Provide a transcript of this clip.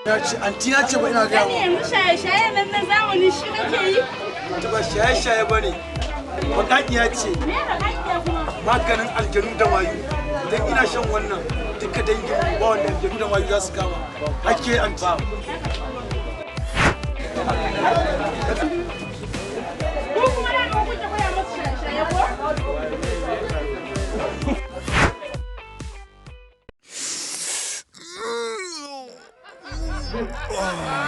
Ya ce anti na ce ba ina ga. Ni yanzu shaye-shaye nan na zamani shi kake yi? Ta ba shaye-shaye bane. Bakakiya ce. Me bakakiya kuma? Maganin aljanu da mayu. Idan ina shan wannan duka dangin ba wanda aljanu da mayu za su kama. Ake anti. Ko kuma na ga kuke koya musu shaye-shaye ko? Oh.